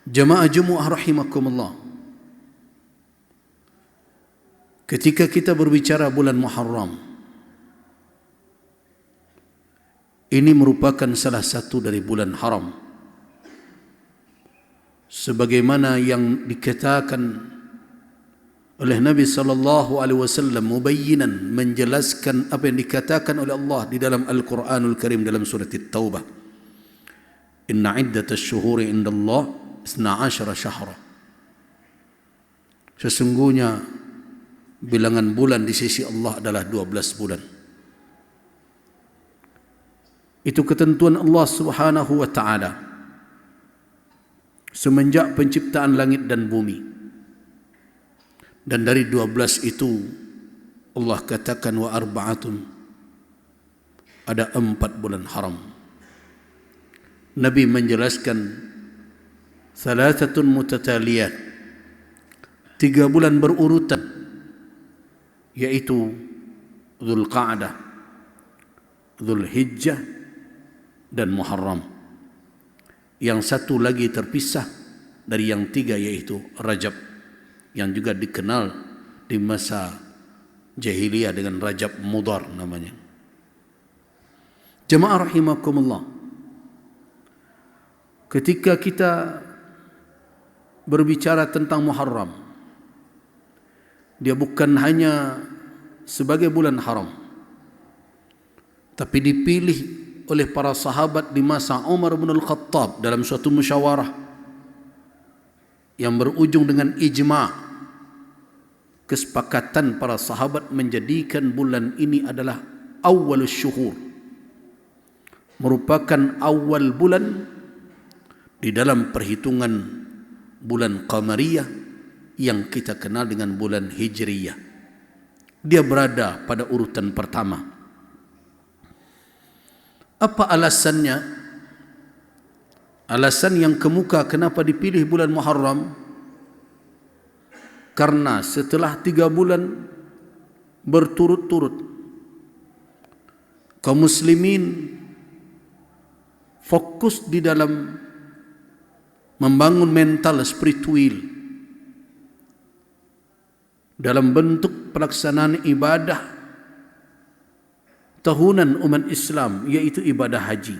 Jamaah Jumu'ah rahimakumullah. Ketika kita berbicara bulan Muharram, ini merupakan salah satu dari bulan haram. Sebagaimana yang dikatakan oleh Nabi sallallahu alaihi wasallam mubayyinan, menjelaskan apa yang dikatakan oleh Allah di dalam Al-Qur'anul Karim dalam surah At-Taubah. Inna iddatash syuhuri indallah 12 syahra. Sesungguhnya bilangan bulan di sisi Allah adalah 12 bulan. Itu ketentuan Allah Subhanahu wa taala semenjak penciptaan langit dan bumi. Dan dari 12 itu Allah katakan wa arba'atun, ada 4 bulan haram. Nabi menjelaskan thalathatun mutataliyat, 3 bulan berurutan, yaitu Dzulqa'dah, Dzulhijjah dan Muharram. Yang satu lagi terpisah dari yang 3, yaitu Rajab, yang juga dikenal di masa jahiliyah dengan Rajab Mudhar namanya. Jemaah rahimakumullah, ketika kita berbicara tentang Muharram, dia bukan hanya sebagai bulan haram, tapi dipilih oleh para sahabat di masa Umar bin Al-Khattab dalam suatu musyawarah yang berujung dengan ijma', kesepakatan para sahabat menjadikan bulan ini adalah awwalus syuhur, merupakan awal bulan di dalam perhitungan bulan Qamariyah yang kita kenal dengan bulan Hijriyah. Dia berada pada urutan pertama. Apa alasannya? Alasan yang kemuka kenapa dipilih bulan Muharram, karena setelah 3 bulan berturut-turut kaum muslimin fokus di dalam membangun mental spiritual dalam bentuk pelaksanaan ibadah tahunan umat Islam, yaitu ibadah haji.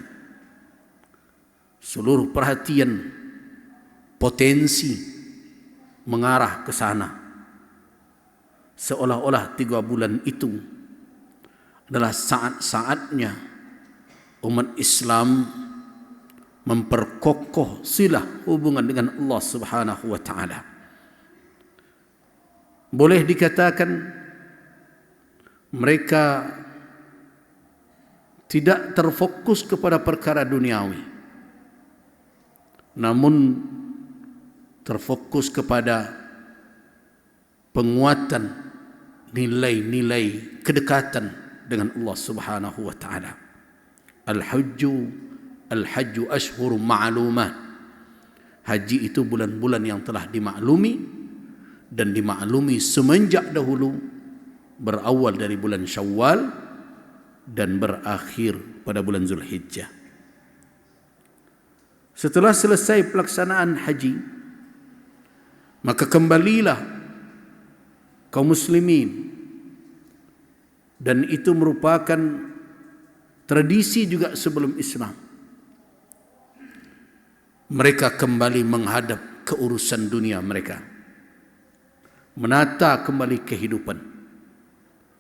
Seluruh perhatian, potensi mengarah ke sana, seolah-olah 3 bulan itu adalah saat-saatnya umat Islam memperkokoh silah hubungan dengan Allah Subhanahu wa taala. Boleh dikatakan mereka tidak terfokus kepada perkara duniawi, namun terfokus kepada penguatan nilai-nilai kedekatan dengan Allah Subhanahu wa taala. Al-Hajju ashhurun ma'lumat. Haji itu bulan-bulan yang telah dimaklumi, dan dimaklumi semenjak dahulu, berawal dari bulan Syawal dan berakhir pada bulan Zulhijjah. Setelah selesai pelaksanaan haji, maka kembalilah kaum muslimin, dan itu merupakan tradisi juga sebelum Islam. Mereka kembali menghadap ke urusan dunia mereka, menata kembali kehidupan,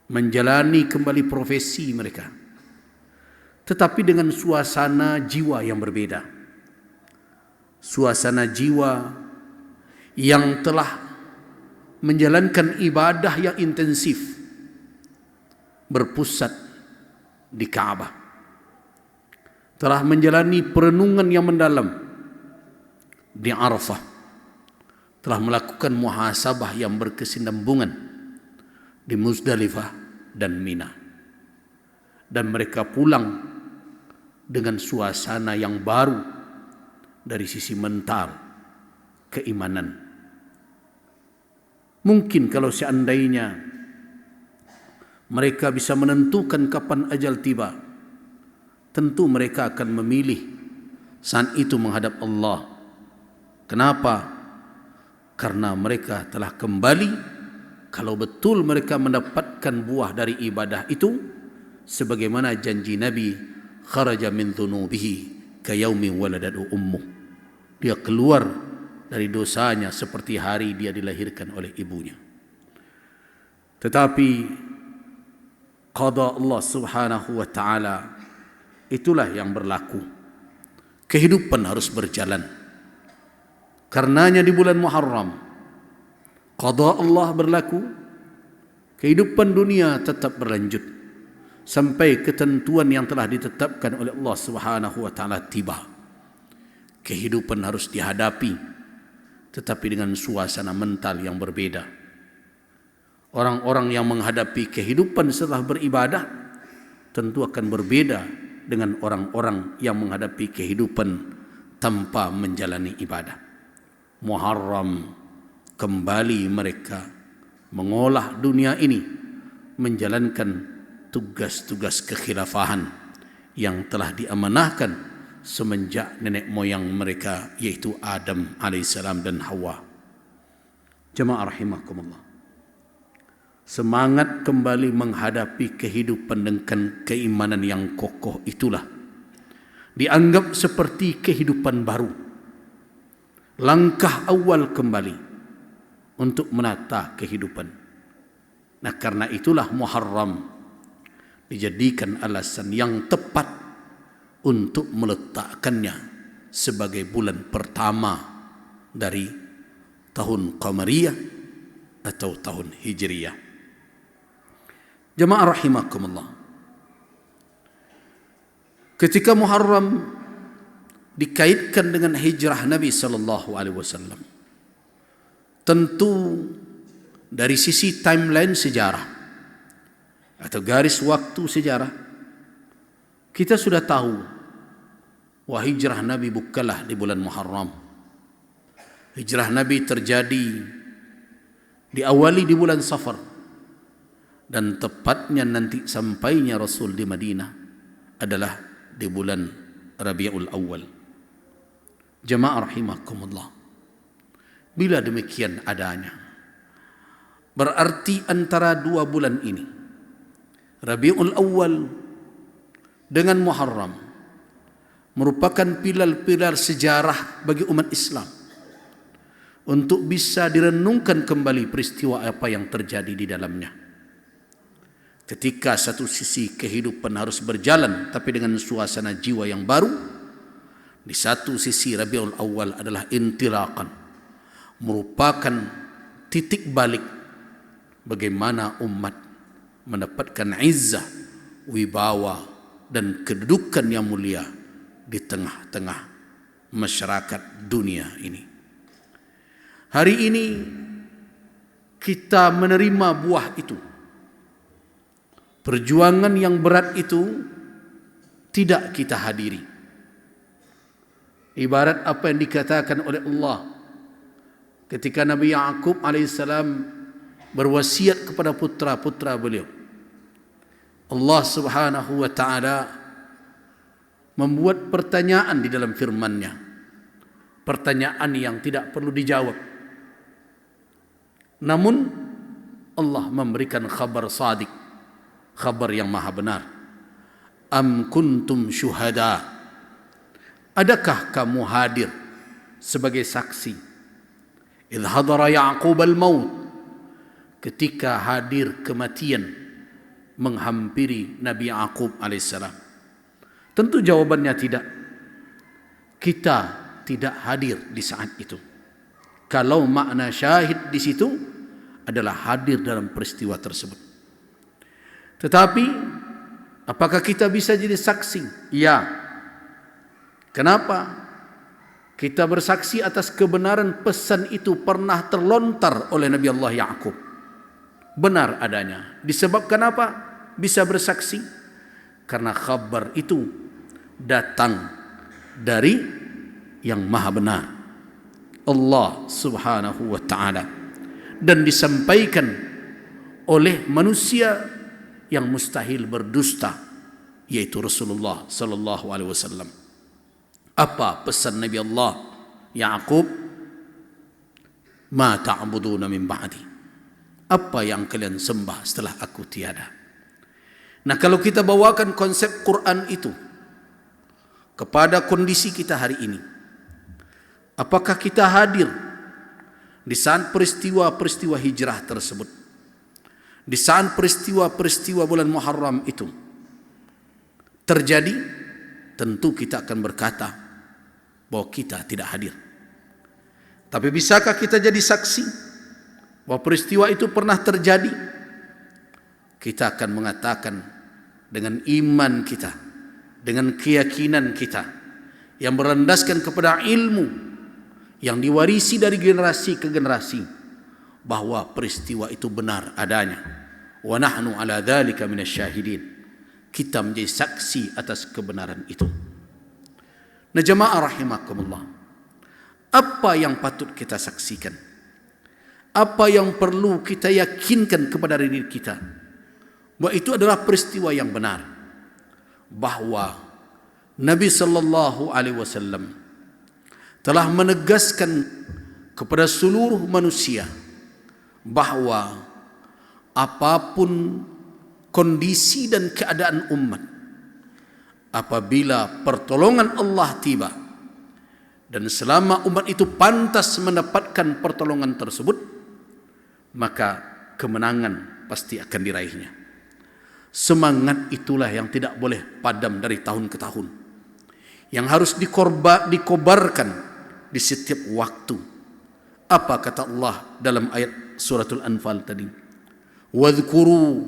menjalani kembali profesi mereka, tetapi dengan suasana jiwa yang berbeda. Suasana jiwa yang telah menjalankan ibadah yang intensif, berpusat di Ka'bah, telah menjalani perenungan yang mendalam di Arafah, telah melakukan muhasabah yang berkesinambungan di Muzdalifah dan Mina, dan mereka pulang dengan suasana yang baru dari sisi mental, keimanan. Mungkin kalau seandainya mereka bisa menentukan kapan ajal tiba, tentu mereka akan memilih saat itu menghadap Allah Kenapa? Karena mereka telah kembali, kalau betul mereka mendapatkan buah dari ibadah itu, sebagaimana janji Nabi, kharaja min dhunubihi kayaumi waladatu ummuh. Dia keluar dari dosanya seperti hari dia dilahirkan oleh ibunya. Tetapi qada Allah subhanahu wa ta'ala itulah yang berlaku. Kehidupan harus berjalan. Karenanya di bulan Muharram qada Allah berlaku, kehidupan dunia tetap berlanjut sampai ketentuan yang telah ditetapkan oleh Allah Subhanahu wa taala tiba. Kehidupan harus dihadapi, tetapi dengan suasana mental yang berbeda. Orang-orang yang menghadapi kehidupan setelah beribadah tentu akan berbeda dengan orang-orang yang menghadapi kehidupan tanpa menjalani ibadah. Muharram kembali mereka mengolah dunia ini, menjalankan tugas-tugas kekhilafahan yang telah diamanahkan semenjak nenek moyang mereka, yaitu Adam alaihissalam dan Hawa. Jemaah rahimakumullah, semangat kembali menghadapi kehidupan dengan keimanan yang kokoh itulah dianggap seperti kehidupan baru, langkah awal kembali untuk menata kehidupan. Nah, karena itulah Muharram dijadikan alasan yang tepat untuk meletakkannya sebagai bulan pertama dari tahun Qamariyah atau tahun Hijriyah. Jemaah rahimakumullah, ketika Muharram dikaitkan dengan hijrah Nabi sallallahu alaihi wasallam, tentu dari sisi timeline sejarah atau garis waktu sejarah, kita sudah tahu bahwa hijrah Nabi bukanlah di bulan Muharram. Hijrah Nabi terjadi diawali di bulan Safar, dan tepatnya nanti sampainya Rasul di Madinah adalah di bulan Rabiul Awal. Jemaah rahimakumullah, bila demikian adanya, berarti antara dua bulan ini, Rabiul Awal dengan Muharram, merupakan pilar-pilar sejarah bagi umat Islam untuk bisa direnungkan kembali peristiwa apa yang terjadi di dalamnya. Ketika satu sisi kehidupan harus berjalan tapi dengan suasana jiwa yang baru, di satu sisi Rabiul Awal adalah intilaqan, merupakan titik balik bagaimana umat mendapatkan izzah, wibawa dan kedudukan yang mulia di tengah-tengah masyarakat dunia ini. Hari ini kita menerima buah itu. Perjuangan yang berat itu tidak kita hadiri. Ibarat apa yang dikatakan oleh Allah ketika Nabi Ya'qub alaihissalam berwasiat kepada putra-putra beliau. Allah subhanahu wa ta'ala membuat pertanyaan di dalam firman-Nya, pertanyaan yang tidak perlu dijawab, namun Allah memberikan khabar sadiq, khabar yang maha benar. Am kuntum syuhada, adakah kamu hadir sebagai saksi? Idh hadara Ya'qub al-maut, ketika hadir kematian menghampiri Nabi Ya'qub alaihissalam. Tentu jawabannya tidak. Kita tidak hadir di saat itu. Kalau makna syahid di situ adalah hadir dalam peristiwa tersebut. Tetapi apakah kita bisa jadi saksi? Ya. Kenapa? Kita bersaksi atas kebenaran pesan itu pernah terlontar oleh Nabi Allah Ya'qub. Benar adanya. Disebabkan apa? Bisa bersaksi? Karena khabar itu datang dari yang maha benar, Allah subhanahu wa ta'ala, dan disampaikan oleh manusia yang mustahil berdusta, yaitu Rasulullah sallallahu alaihi wasallam. Apa pesan Nabi Allah Ya'qub? ma ta'buduna min ba'di. Apa yang kalian sembah setelah aku tiada. Nah, kalau kita bawakan konsep Quran itu kepada kondisi kita hari ini, apakah kita hadir di saat peristiwa-peristiwa hijrah tersebut, di saat peristiwa-peristiwa bulan Muharram itu terjadi? Tentu kita akan berkata bahwa kita tidak hadir. Tapi bisakah kita jadi saksi bahwa peristiwa itu pernah terjadi? Kita akan mengatakan dengan iman kita, dengan keyakinan kita yang berlandaskan kepada ilmu yang diwarisi dari generasi ke generasi, bahwa peristiwa itu benar adanya. Wa nahnu ala dzalika minasyahidin. Kita menjadi saksi atas kebenaran itu. Nah, jemaah rahimakumullah, apa yang patut kita saksikan? Apa yang perlu kita yakinkan kepada diri kita? Bahwa itu adalah peristiwa yang benar. Bahwa Nabi sallallahu alaihi wasallam telah menegaskan kepada seluruh manusia bahwa apapun kondisi dan keadaan umat, apabila pertolongan Allah tiba dan selama umat itu pantas mendapatkan pertolongan tersebut, maka kemenangan pasti akan diraihnya. Semangat itulah yang tidak boleh padam dari tahun ke tahun, yang harus dikobarkan di setiap waktu. Apa kata Allah dalam ayat suratul Anfal tadi? Wadhkuru,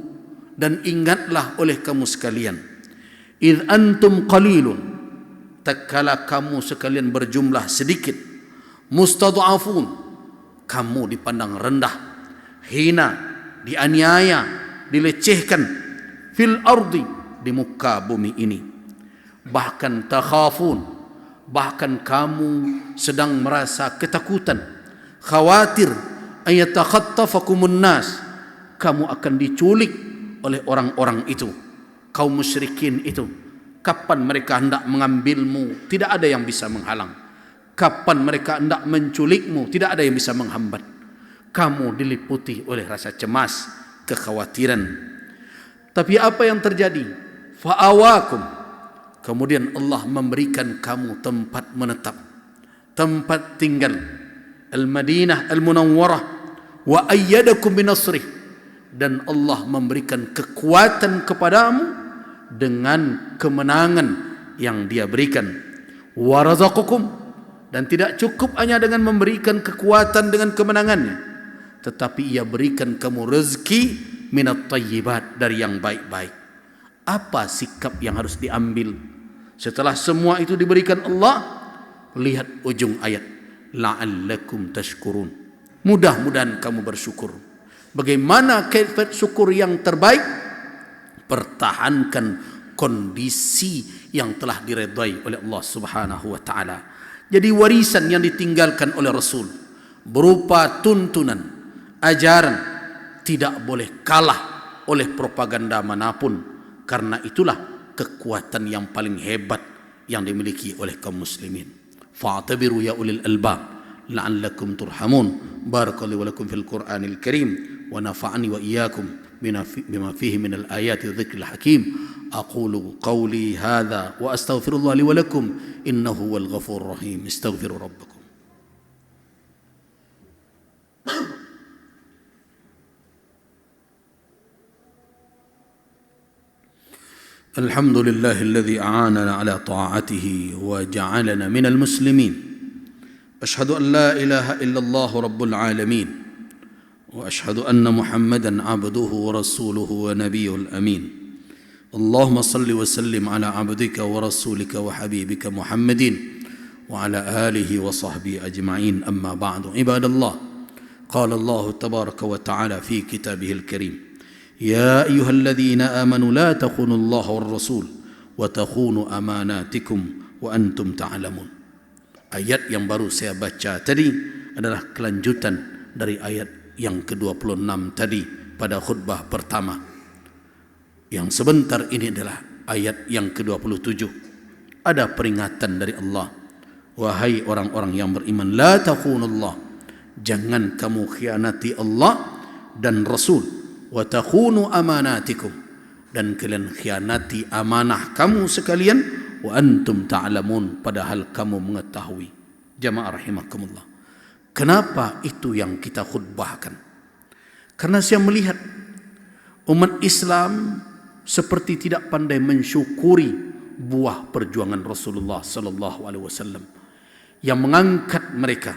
dan ingatlah oleh kamu sekalian, idh antum qalilun, tatkala kamu sekalian berjumlah sedikit, mustad'afun, kamu dipandang rendah, hina, dianiaya, dilecehkan, fil ardi, di muka bumi ini. Bahkan takhafun, bahkan kamu sedang merasa ketakutan, khawatir, ayatakhattafakumun nas, kamu akan diculik oleh orang-orang itu, kaum musyrikin itu. Kapan mereka hendak mengambilmu, tidak ada yang bisa menghalang. Kapan mereka hendak menculikmu, tidak ada yang bisa menghambat. Kamu diliputi oleh rasa cemas, kekhawatiran. Tapi apa yang terjadi? Fa'awakum, kemudian Allah memberikan kamu tempat menetap, tempat tinggal, Al-Madinah Al-Munawwarah, wa ayyadakum binasrih, dan Allah memberikan kekuatan kepadamu dengan kemenangan yang Dia berikan. Wa razaqakum, dan tidak cukup hanya dengan memberikan kekuatan dengan kemenangannya, tetapi Ia berikan kamu rezeki minat thayyibat, dari yang baik-baik. Apa sikap yang harus diambil setelah semua itu diberikan Allah? Lihat ujung ayat, la'allakum tashkurun, mudah-mudahan kamu bersyukur. Bagaimana kaifat syukur yang terbaik? Pertahankan kondisi yang telah diredai oleh Allah Subhanahu wa taala. Jadi warisan yang ditinggalkan oleh Rasul berupa tuntunan, ajaran, tidak boleh kalah oleh propaganda manapun. Karena itulah kekuatan yang paling hebat yang dimiliki oleh kaum muslimin. Fa'tabiru ya ulil albab la'allakum turhamun. Barakallahu lakum fil Qur'anil Karim wa nafa'ani wa iyyakum bima fihi minal ayati dzikril hakim. Aqulu qawli hadza wa astaghfirullah li wa lakum innahu wal ghafurur rahim. Astaghfiru rabbakum. الحمد لله الذي أعاننا على طاعته وجعلنا من المسلمين. أشهد أن لا إله إلا الله رب العالمين، وأشهد أن محمدا عبده ورسوله ونبيه الأمين. اللهم صل وسلم على عبدك ورسولك وحبيبك محمد وعلى آله وصحبه أجمعين. أما بعد، عباد الله، قال الله تبارك وتعالى في كتابه الكريم: يا أيها الذين آمنوا لا تخونوا الله والرسول وتخونوا أماناتكم وأنتم تعلمون. Ayat yang baru saya baca tadi adalah kelanjutan dari ayat yang ke-26 tadi pada khutbah pertama. Yang sebentar ini adalah ayat yang ke-27. Ada peringatan dari Allah. Wahai orang-orang yang beriman, la takhunullah, jangan kamu khianati Allah dan Rasul. Wa takhunu amanatikum, dan kalian khianati amanah kamu sekalian. Wa antum ta'lamun, padahal kamu mengetahui. Jamaah rahimakumullah, kenapa itu yang kita khutbahkan? Karena saya melihat umat Islam seperti tidak pandai mensyukuri buah perjuangan Rasulullah sallallahu alaihi wasallam yang mengangkat mereka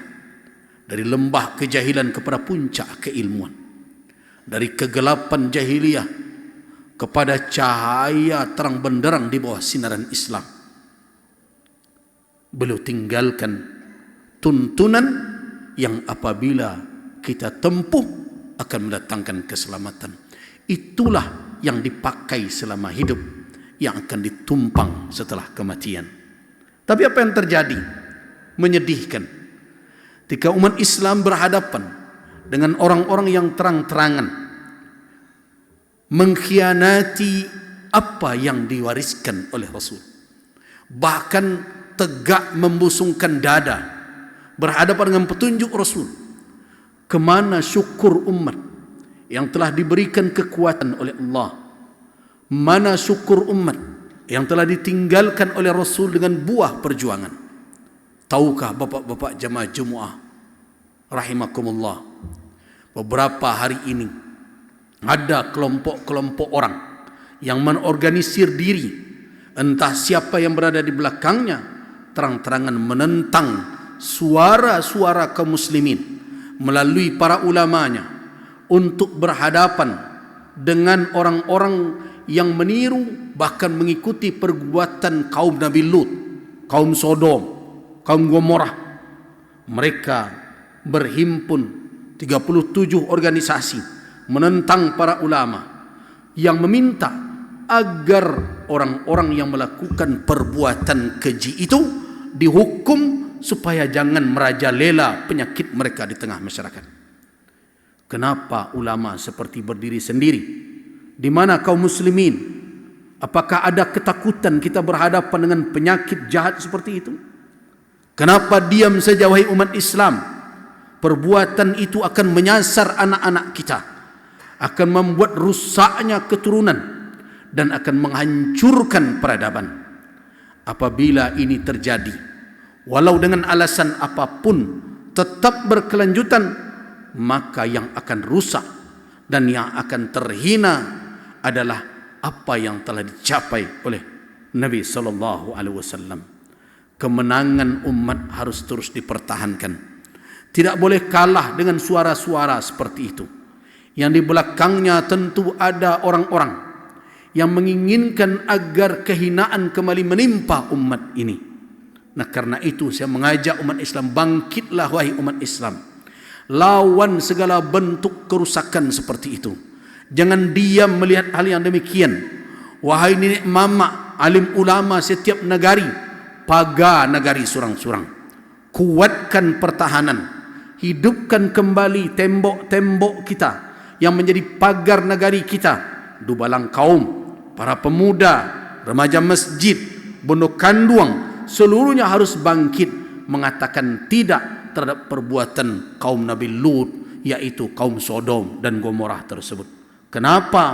dari lembah kejahilan kepada puncak keilmuan, dari kegelapan jahiliyah kepada cahaya terang benderang di bawah sinaran Islam. Beliau tinggalkan tuntunan yang apabila kita tempuh akan mendatangkan keselamatan. Itulah yang dipakai selama hidup, yang akan ditumpang setelah kematian. Tapi apa yang terjadi? Menyedihkan. Ketika umat Islam berhadapan dengan orang-orang yang terang-terangan mengkhianati apa yang diwariskan oleh Rasul, bahkan tegak membusungkan dada berhadapan dengan petunjuk Rasul, kemana syukur umat yang telah diberikan kekuatan oleh Allah? Mana syukur umat yang telah ditinggalkan oleh Rasul dengan buah perjuangan? Tahukah bapak-bapak jamaah Jumaah rahimakumullah, beberapa hari ini ada kelompok-kelompok orang yang menorganisir diri, entah siapa yang berada di belakangnya, terang-terangan menentang suara-suara kaum muslimin melalui para ulamanya untuk berhadapan dengan orang-orang yang meniru bahkan mengikuti perbuatan kaum Nabi Lut, kaum Sodom, kaum Gomorrah. Mereka berhimpun 37 organisasi menentang para ulama yang meminta agar orang-orang yang melakukan perbuatan keji itu dihukum supaya jangan merajalela penyakit mereka di tengah masyarakat. Kenapa ulama seperti berdiri sendiri? Di mana kaum muslimin? Apakah ada ketakutan kita berhadapan dengan penyakit jahat seperti itu? Kenapa diam saja wahai umat Islam? Perbuatan itu akan menyasar anak-anak kita, akan membuat rusaknya keturunan, dan akan menghancurkan peradaban. Apabila ini terjadi, walau dengan alasan apapun, tetap berkelanjutan, maka yang akan rusak dan yang akan terhina adalah apa yang telah dicapai oleh Nabi sallallahu alaihi wasallam. Kemenangan umat harus terus dipertahankan. Tidak boleh kalah dengan suara-suara seperti itu. Yang di belakangnya tentu ada orang-orang yang menginginkan agar kehinaan kembali menimpa umat ini. Nah, karena itu saya mengajak umat Islam, bangkitlah wahai umat Islam, lawan segala bentuk kerusakan seperti itu. Jangan diam melihat hal yang demikian. Wahai nenek mama, alim ulama setiap negari, pagar negari surang-surang, kuatkan pertahanan, hidupkan kembali tembok-tembok kita yang menjadi pagar negari kita. Dubalang kaum, para pemuda, remaja masjid, bondo kanduang, seluruhnya harus bangkit mengatakan tidak terhadap perbuatan kaum Nabi Lut, yaitu kaum Sodom dan Gomorrah tersebut. Kenapa?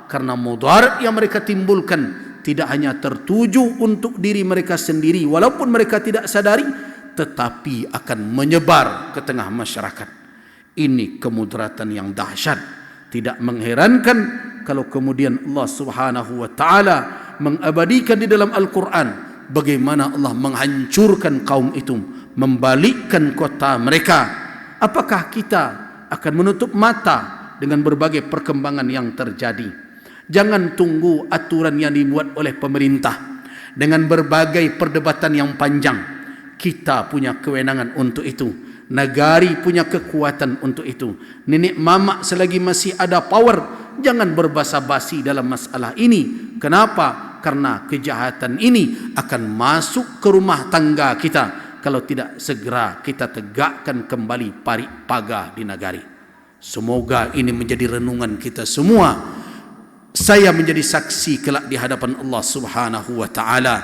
Karena mudarat yang mereka timbulkan tidak hanya tertuju untuk diri mereka sendiri, walaupun mereka tidak sadari, tetapi akan menyebar ke tengah masyarakat. Ini kemudaratan yang dahsyat. Tidak mengherankan kalau kemudian Allah Subhanahu wa taala mengabadikan di dalam Al-Quran bagaimana Allah menghancurkan kaum itu, membalikkan kota mereka. Apakah kita akan menutup mata dengan berbagai perkembangan yang terjadi? Jangan tunggu aturan yang dibuat oleh pemerintah dengan berbagai perdebatan yang panjang. Kita punya kewenangan untuk itu. Negari punya kekuatan untuk itu. Nenek mama selagi masih ada power, jangan berbasa-basi dalam masalah ini. Kenapa? Karena kejahatan ini akan masuk ke rumah tangga kita kalau tidak segera kita tegakkan kembali pagar di negari. Semoga ini menjadi renungan kita semua. Saya menjadi saksi kelak di hadapan Allah Subhanahu wa taala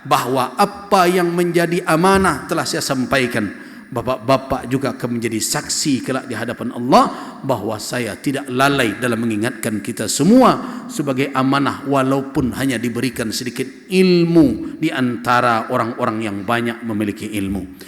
bahwa apa yang menjadi amanah telah saya sampaikan. bapak-bapak juga akan menjadi saksi kelak di hadapan Allah bahawa saya tidak lalai dalam mengingatkan kita semua sebagai amanah, walaupun hanya diberikan sedikit ilmu di antara orang-orang yang banyak memiliki ilmu.